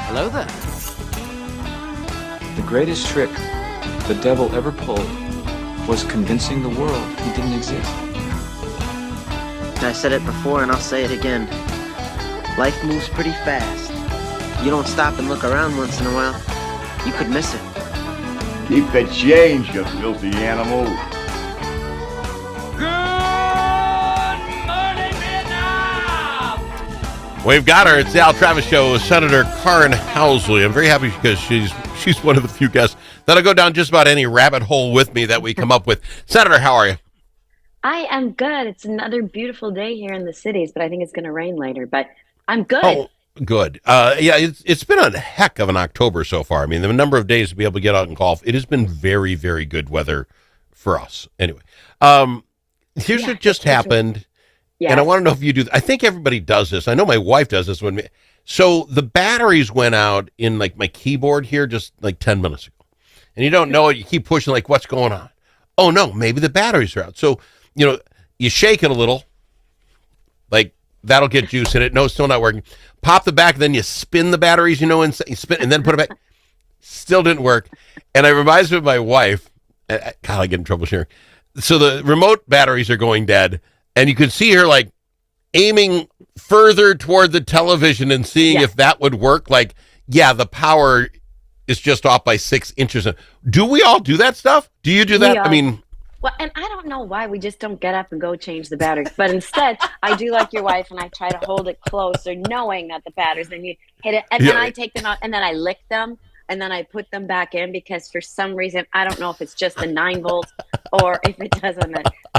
Hello there. The greatest trick the devil ever pulled was convincing the world he didn't exist. I said it before and I'll say it again. Life moves pretty fast. You don't stop and look around once in a while, you could miss it. Keep the change, you filthy animal. Good morning, Vietnam! We've got her. It's the Al Travis Show with Senator Karin Housley. I'm very happy because she's one of the few guests that'll go down just about any rabbit hole with me that we come up with. Senator, how are you? I am good. It's another beautiful day here in the cities, but I think it's going to rain later. But I'm good. Oh, good. Yeah, it's been a heck of an October so far. I mean, the number of days to be able to get out and golf, it has been very, very good weather for us. Anyway, here's what just happened, and I want to know if you do. I think everybody does this. I know my wife does this so the batteries went out in like my keyboard here just like 10 minutes ago, and you don't know it. You keep pushing like, what's going on? Oh no, maybe the batteries are out. So you shake it a little, like that'll get juice in it. No, it's still not working. Pop the back, then you spin the batteries, and you spin, and then put it back. Still didn't work. And it reminds me of my wife. God, I get in trouble sharing. So the remote batteries are going dead, and you can see her like aiming further toward the television and seeing if that would work. Like, yeah, the power is just off by 6 inches. Do we all do that stuff? Do you do that? I mean... Well, and I don't know why we just don't get up and go change the batteries. But instead, I do like your wife, and I try to hold it closer, knowing that the batteries, then you hit it, and then I take them out, and then I lick them, and then I put them back in, because for some reason, I don't know if it's just the 9 volts or if it does on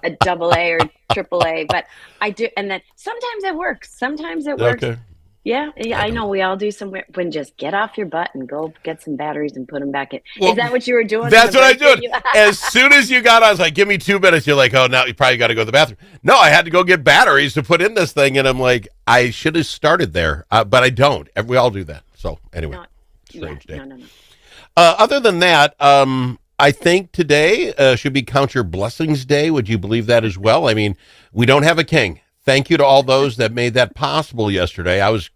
a double A or triple A, but I do. And then sometimes it works. Sometimes it works. Okay. Yeah, I know we all do when just get off your butt and go get some batteries and put them back in. Well, is that what you were doing? That's what I did. As soon as you got on, I was like, give me 2 minutes. You're like, oh, now you probably got to go to the bathroom. No, I had to go get batteries to put in this thing. And I'm like, I should have started there, but I don't. We all do that. So anyway, strange day. No. Other than that, I think today should be Count Your Blessings Day. Would you believe that as well? I mean, we don't have a king. Thank you to all those that made that possible yesterday. I was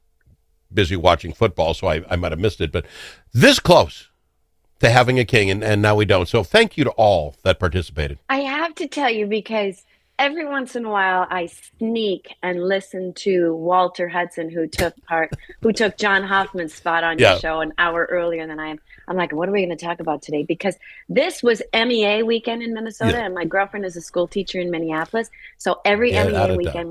busy watching football, so I might have missed it, but this close to having a king, and now we don't. So thank you to all that participated. I have to tell you, because every once in a while I sneak and listen to Walter Hudson, who took John Hoffman's spot on your show an hour earlier than I am. I'm like, what are we going to talk about today? Because this was MEA weekend in Minnesota, and my girlfriend is a school teacher in Minneapolis. So every MEA weekend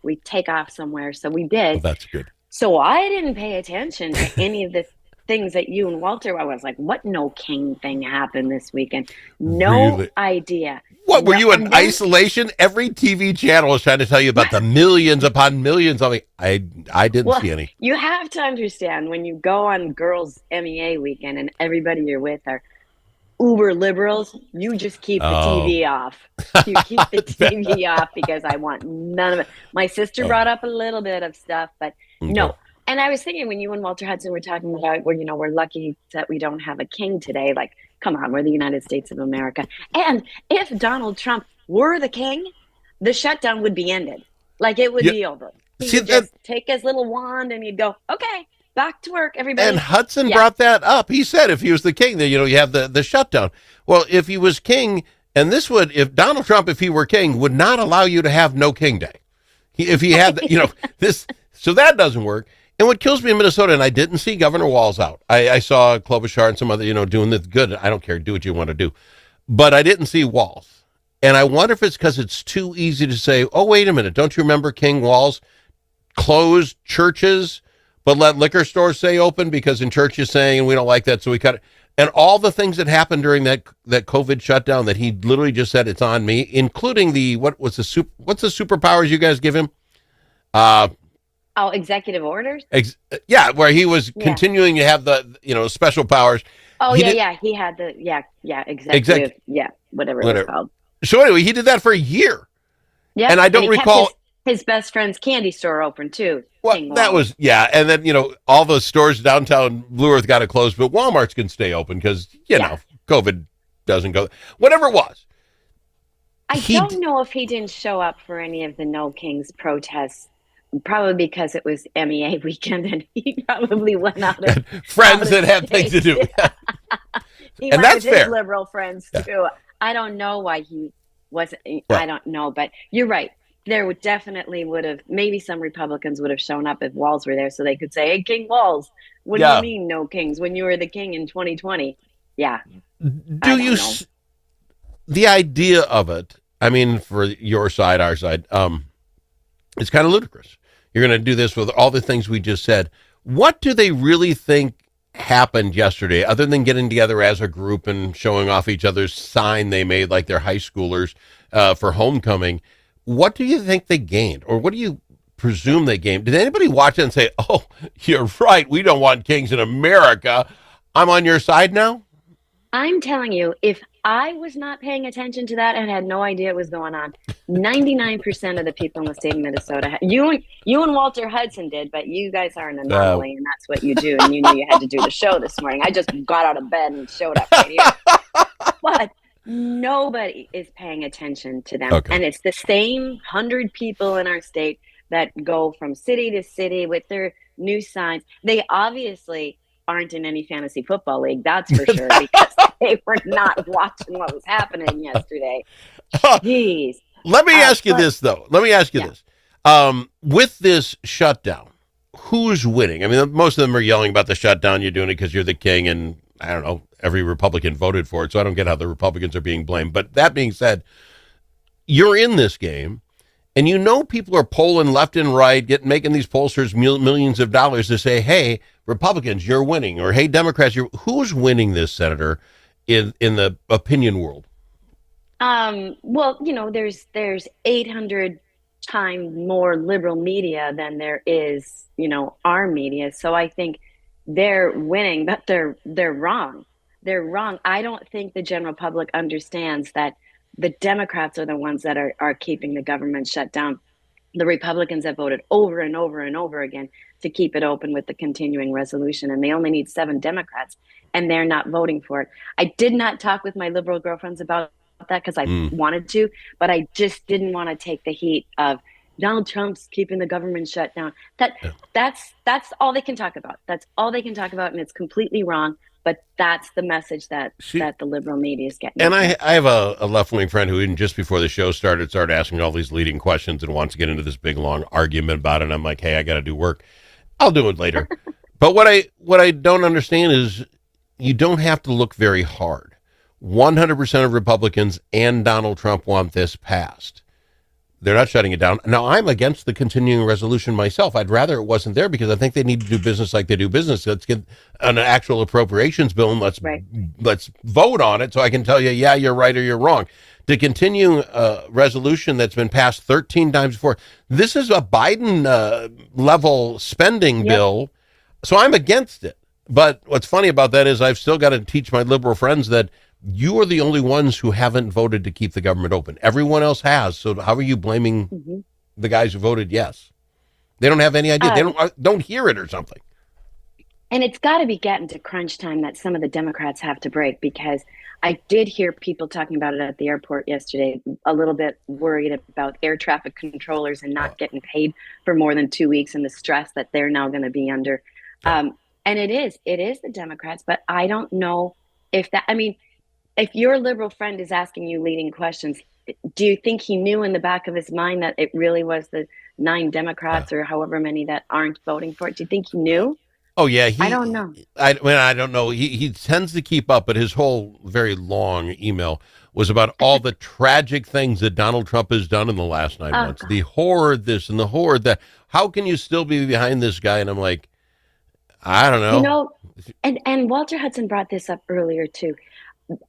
we take off somewhere. So we did. Well, that's good. So I didn't pay attention to any of the things that you and Walter, I was like, what no king thing happened this weekend? No idea. What, were you in isolation? Every TV channel was trying to tell you about the millions upon millions. I didn't see any. You have to understand, when you go on girls' MEA weekend and everybody you're with are uber liberals, you just keep the TV off. You keep the TV off, because I want none of it. My sister brought up a little bit of stuff, but no. And I was thinking, when you and Walter Hudson were talking about, we're lucky that we don't have a king today. Like, come on, we're the United States of America. And if Donald Trump were the king, the shutdown would be ended. Like, it would be over. He would just take his little wand and he'd go, okay, back to work, everybody. And Hudson brought that up. He said if he was the king, then you have the shutdown. Well, if he was king, and if Donald Trump, if he were king, would not allow you to have no king day. If he had, this, so that doesn't work. And what kills me in Minnesota, and I didn't see Governor Walz out. I saw Klobuchar and some other, doing the good. I don't care. Do what you want to do. But I didn't see Walz. And I wonder if it's because it's too easy to say, oh, wait a minute. Don't you remember King Walz closed churches, but let liquor stores stay open, because in church you're saying, and we don't like that, so we cut it. And all the things that happened during that COVID shutdown that he literally just said, it's on me, including what's the superpowers you guys give him? Executive orders? Where he was continuing to have the, special powers. Oh, he had the, executive, whatever it was called. So anyway, he did that for a year. Yeah. And I don't recall. His best friend's candy store open, too. Well, that was, and then, all those stores downtown Blue Earth got to close, but Walmart's can stay open because, COVID doesn't go, whatever it was. I don't know if he didn't show up for any of the No Kings protests Probably because it was MEA weekend and he probably went out of Friends out of that have things to do. state. He And went that's with his fair. liberal friends Yeah. too. I don't know why he wasn't. Well- I don't know, but you're right. There would definitely would have maybe some Republicans would have shown up if Walls were there, so they could say, "Hey, King Walls, what do Yeah. you mean no kings when you were the king in 2020?" Yeah, I Do don't you know. the idea of it? I mean, for your side, our side, it's kind of ludicrous. You're going to do this with all the things we just said. What do they really think happened yesterday, other than getting together as a group and showing off each other's sign they made like they're high schoolers for homecoming? What do you think they gained, or what do you presume they gained? Did anybody watch it and say, "Oh, you're right, we don't want kings in America. I'm on your side now"? I'm telling you, if I was not paying attention to that and had no idea what was going on, 99% of the people in the state of Minnesota, you and Walter Hudson did, but you guys are an anomaly, and that's what you do. And you knew you had to do the show this morning. I just got out of bed and showed up right here. But nobody is paying attention to them. Okay. And it's the same 100 people in our state that go from city to city with their new signs. They obviously aren't in any fantasy football league, that's for sure, because they were not watching what was happening yesterday. Jeez. Let me ask you but- this, though. Let me ask you Yeah. this. With this shutdown, who's winning? I mean, most of them are yelling about the shutdown. You're doing it because you're the king, and I don't know, every Republican voted for it, so I don't get how the Republicans are being blamed. But that being said, you're in this game, and you know people are polling left and right, making these pollsters millions of dollars to say, "Hey, Republicans, you're winning," or "Hey, Democrats, who's winning this, Senator, in the opinion world?" Well, there's 800 times more liberal media than there is, our media. So I think they're winning, but they're wrong. They're wrong. I don't think the general public understands that the Democrats are the ones that are keeping the government shut down. The Republicans have voted over and over and over again to keep it open with the continuing resolution, and they only need 7 Democrats, and they're not voting for it. I did not talk with my liberal girlfriends about that because I wanted to, but I just didn't want to take the heat of Donald Trump's keeping the government shut down. That's all they can talk about. That's all they can talk about, and it's completely wrong. But that's the message that the liberal media is getting. And I have a left-wing friend who, even just before the show started asking all these leading questions and wants to get into this big, long argument about it. And I'm like, hey, I got to do work. I'll do it later. But what I don't understand is you don't have to look very hard. 100% of Republicans and Donald Trump want this passed. They're not shutting it down. Now, I'm against the continuing resolution myself. I'd rather it wasn't there because I think they need to do business like they do business. Let's get an actual appropriations bill and let's vote on it so I can tell you, yeah, you're right or you're wrong. To continue a resolution that's been passed 13 times before, this is a Biden level spending bill, so I'm against it. But what's funny about that is I've still got to teach my liberal friends that you are the only ones who haven't voted to keep the government open. Everyone else has. So how are you blaming the guys who voted yes? They don't have any idea. They don't hear it or something. And it's got to be getting to crunch time that some of the Democrats have to break, because I did hear people talking about it at the airport yesterday, a little bit worried about air traffic controllers and not getting paid for more than 2 weeks and the stress that they're now going to be under. And it is the Democrats, but I don't know if if your liberal friend is asking you leading questions, do you think he knew in the back of his mind that it really was the 9 Democrats or however many that aren't voting for it? Do you think he knew? Oh, yeah. I don't know. I don't know. He tends to keep up, but his whole very long email was about all the tragic things that Donald Trump has done in the last 9 months. God. The horror this and the horror that. How can you still be behind this guy? And I'm like, I don't know. And Walter Hudson brought this up earlier too.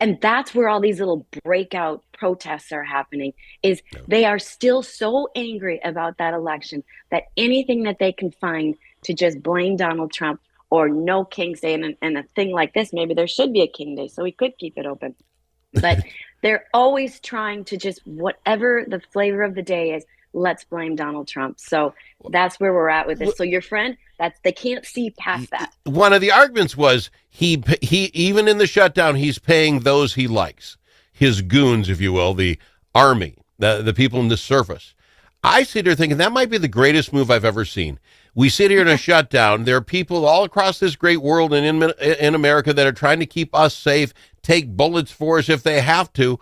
And that's where all these little breakout protests are happening, is they are still so angry about that election that anything that they can find to just blame Donald Trump or no King's Day, and a thing like this, maybe there should be a King Day so we could keep it open. But they're always trying to just, whatever the flavor of the day is, let's blame Donald Trump. So that's where we're at with this. So your friend, they can't see past that. One of the arguments was he even in the shutdown, he's paying those he likes, his goons, if you will, the army, the people in the service. I sit here thinking that might be the greatest move I've ever seen. We sit here in a shutdown. There are people all across this great world and in America that are trying to keep us safe, take bullets for us if they have to.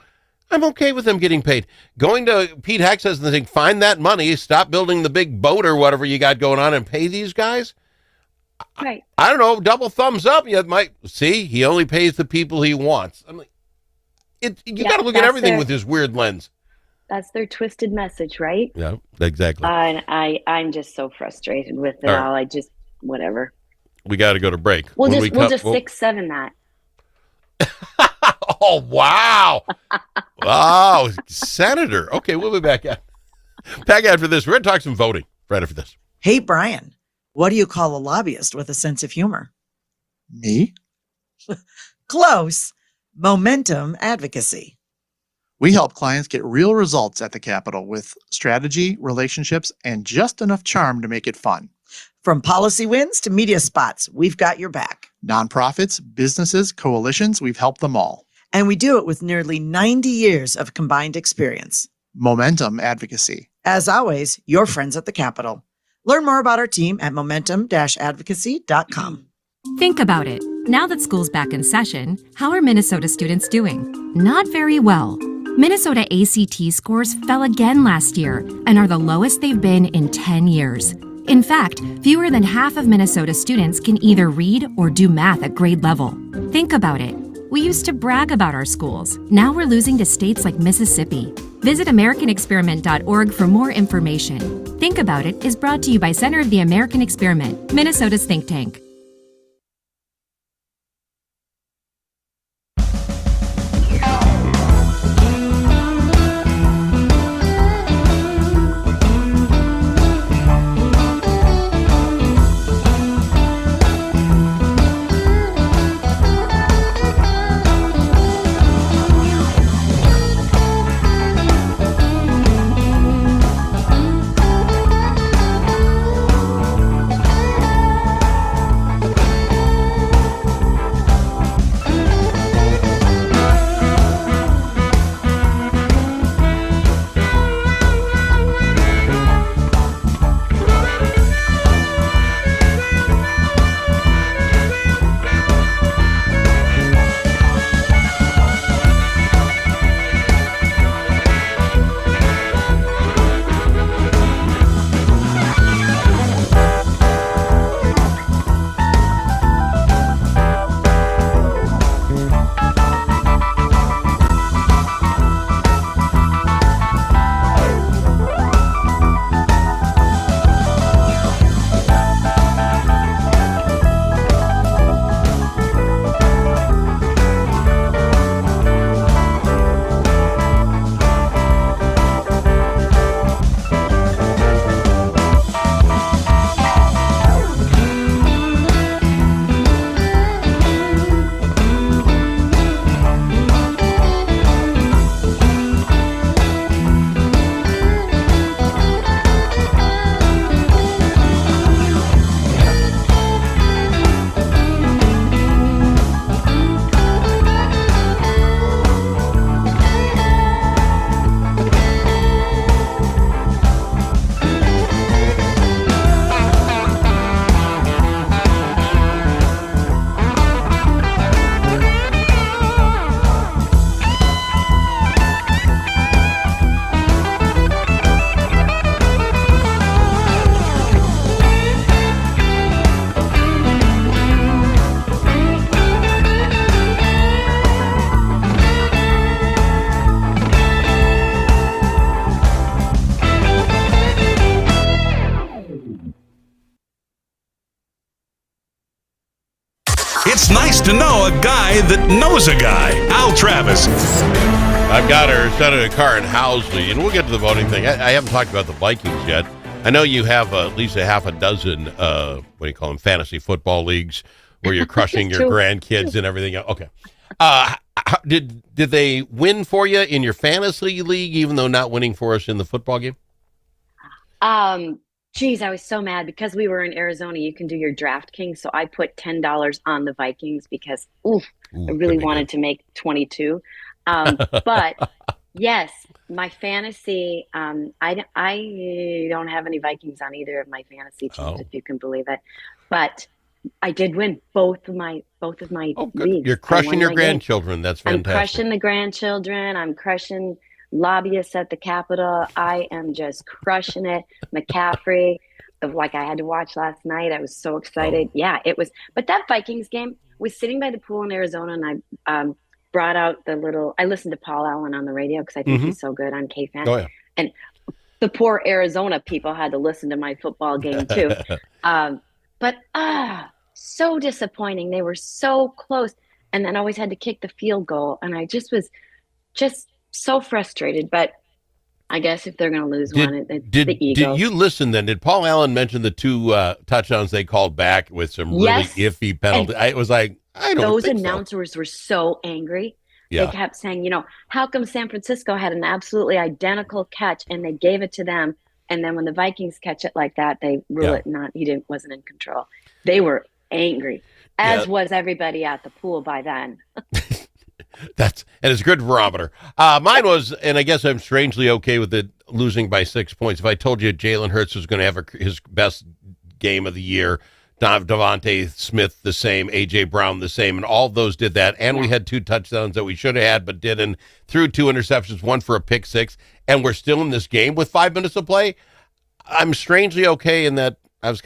I'm okay with them getting paid. Going to Pete Hexes and saying, find that money, stop building the big boat or whatever you got going on and pay these guys. Right. I don't know, double thumbs up. You might see he only pays the people he wants. I'm like, you got to look at everything with this weird lens. That's their twisted message, right? Yeah, exactly. I'm just so frustrated with it all. I just, whatever. We got to go to break. We'll just 6-7 that. Oh, wow. Wow, Senator. Okay, we'll be back after this. We're going to talk some voting right after this. Hey, Brian, what do you call a lobbyist with a sense of humor? Me? Close. Momentum advocacy. We help clients get real results at the Capitol with strategy, relationships, and just enough charm to make it fun. From policy wins to media spots, we've got your back. Nonprofits, businesses, coalitions, we've helped them all. And we do it with nearly 90 years of combined experience. Momentum advocacy. As always, your friends at the Capitol. Learn more about our team at momentum-advocacy.com. Think about it. Now that school's back in session, how are Minnesota students doing? Not very well. Minnesota ACT scores fell again last year and are the lowest they've been in 10 years. In fact, fewer than half of Minnesota students can either read or do math at grade level. Think about it. We used to brag about our schools. Now we're losing to states like Mississippi. Visit AmericanExperiment.org for more information. Think About It is brought to you by Center of the American Experiment, Minnesota's think tank. It's nice to know a guy that knows a guy. Al Travis. I've got her, Senator Karin Housley, and we'll get to the voting thing. I haven't talked about the Vikings yet. I know you have at least a half a dozen, what do you call them, fantasy football leagues where you're crushing your grandkids and everything else. Okay. Did they win for you in your fantasy league, even though not winning for us in the football game? Geez, I was so mad because we were in Arizona. You can do your DraftKings, so I put $10 on the Vikings because I really wanted to make 22. But Yes, my fantasy. I don't have any Vikings on either of my fantasy teams, Oh. if you can believe it. But I did win both of my Oh, good. leagues. You're I won crushing your my game. grandchildren. That's I'm fantastic. crushing the grandchildren. I'm crushing lobbyists at the Capitol. I am just crushing it. McCaffrey, like I had to watch last night. I was so excited. Oh. Yeah, it was. But that Vikings game was sitting by the pool in Arizona, and I brought out the little. I listened to Paul Allen on the radio because I think he's so good on KFan. Oh, yeah. And the poor Arizona people had to listen to my football game too. But so disappointing. They were so close, and then always had to kick the field goal, and I just was just so frustrated. But I guess if they're going to lose one, it's the Eagles. Did you listen then? Did Paul Allen mention the two touchdowns they called back with some really iffy penalties? I was like, I don't those think announcers were so angry. Yeah. They kept saying, how come San Francisco had an absolutely identical catch and they gave it to them, and then when the Vikings catch it like that, they rule it not. He wasn't in control. They were angry, as was everybody at the pool by then. And it's a good barometer. Mine was, and I guess I'm strangely okay with it losing by 6 points. If I told you Jalen Hurts was going to have his best game of the year, Devontae Smith the same, A.J. Brown the same, and all of those did that. And we had 2 touchdowns that we should have had but didn't, threw 2 interceptions, one for a pick 6, and we're still in this game with 5 minutes to play. I'm strangely okay in that I was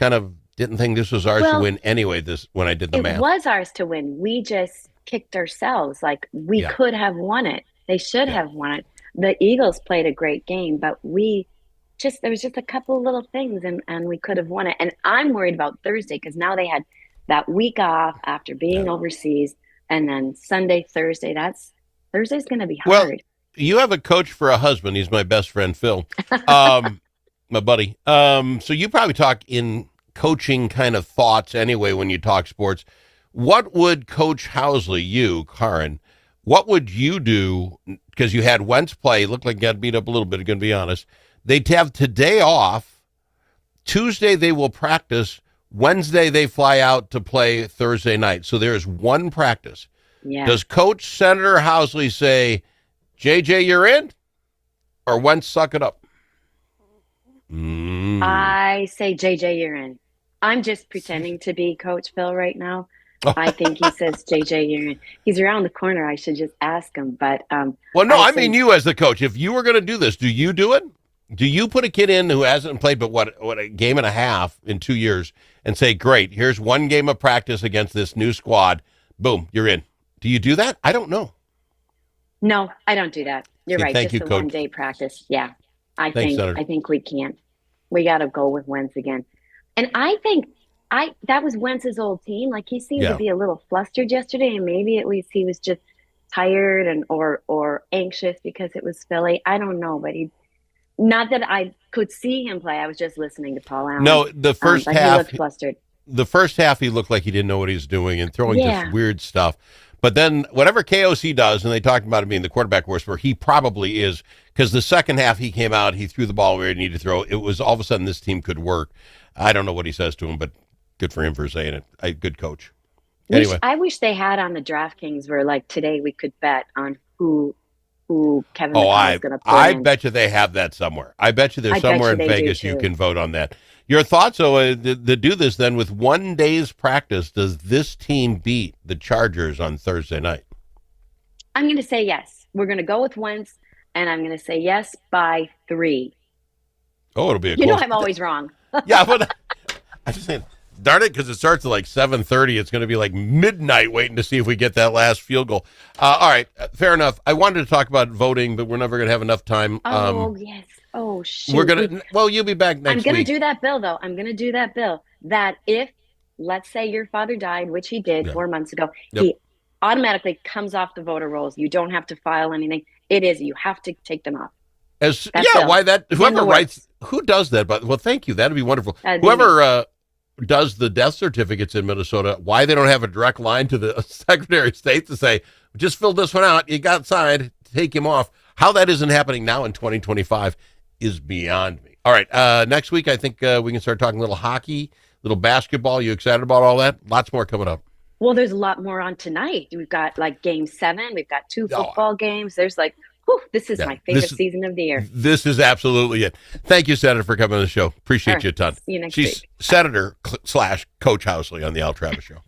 didn't think this was ours to win anyway when I did the math. It was ours to win. We just kicked ourselves. Like, we could have won it. They should have won it. The Eagles played a great game, but there was just a couple of little things, and we could have won it. And I'm worried about Thursday because now they had that week off after being overseas, and then Sunday, Thursday. Thursday's going to be hard. Well, you have a coach for a husband. He's my best friend, Phil, my buddy. So you probably talk in coaching kind of thoughts anyway when you talk sports. What would Coach Housley, you, Karin, what would you do? Because you had Wentz play. Looked like you got beat up a little bit, I'm going to be honest. They'd have today off. Tuesday they will practice. Wednesday they fly out to play Thursday night. So there's one practice. Yeah. Does Coach Senator Housley say, JJ, you're in? Or Wentz, suck it up? I say, JJ, you're in. I'm just pretending to be Coach Phil right now. I think he says, JJ, you're in. He's around the corner. I should just ask him. But well, no, I mean you as the coach. If you were going to do this, do you do it? Do you put a kid in who hasn't played but what a game and a half in 2 years and say, great, here's one game of practice against this new squad. Boom, you're in. Do you do that? I don't know. No, I don't do that. You're right. Thank just you, the Coach. 1 day practice. Yeah. Thanks, Senator. I think we can't. We got to go with Wentz again. And I think that was Wentz's old team. Like, he seemed to be a little flustered yesterday, and maybe at least he was just tired and or anxious because it was Philly. I don't know, but not that I could see him play. I was just listening to Paul Allen. No, the first but half he looked flustered. The first half he looked like he didn't know what he was doing and throwing just weird stuff. But then whatever KOC does, and they talked about him being the quarterback whisperer, he probably is, because the second half he came out, he threw the ball where he needed to throw. It was all of a sudden this team could work. I don't know what he says to him, but good for him for saying it. A good coach. Anyway. I wish they had on the DraftKings where, like, today we could bet on who Kevin McConnell is going to put I in. bet you they have that somewhere. I bet you there's somewhere in Vegas you can vote on that. Your thoughts, to do this then with 1 day's practice, does this team beat the Chargers on Thursday night? I'm going to say yes. We're going to go with Wentz, and I'm going to say yes by 3. Oh, it'll be a You close. know I'm always wrong. Yeah, but I'm just saying, darn it, because it starts at like 7:30. It's going to be like midnight waiting to see if we get that last field goal. All right, fair enough. I wanted to talk about voting, but we're never going to have enough time. Yes. Oh, shoot. We're going to, well, you'll be back next week. I'm going to do that bill, though. I'm going to do that bill that if, let's say your father died, which he did 4 months ago, he automatically comes off the voter rolls. You don't have to file anything. It is. You have to take them off. Why that? Whoever writes, who does that? But well, thank you. That'd be wonderful. Whoever does the death certificates in Minnesota, why they don't have a direct line to the Secretary of State to say, just fill this one out. You got signed. Take him off. How that isn't happening now in 2025 is beyond me. All right. Next week, I think we can start talking a little hockey, little basketball. You excited about all that? Lots more coming up. Well, there's a lot more on tonight. We've got like Game 7. We've got 2 football games. There's like, this is my favorite season of the year. This is absolutely it. Thank you, Senator, for coming on the show. Appreciate you a ton. See you next She's week. Senator / Coach Housley on the Al Travis Show.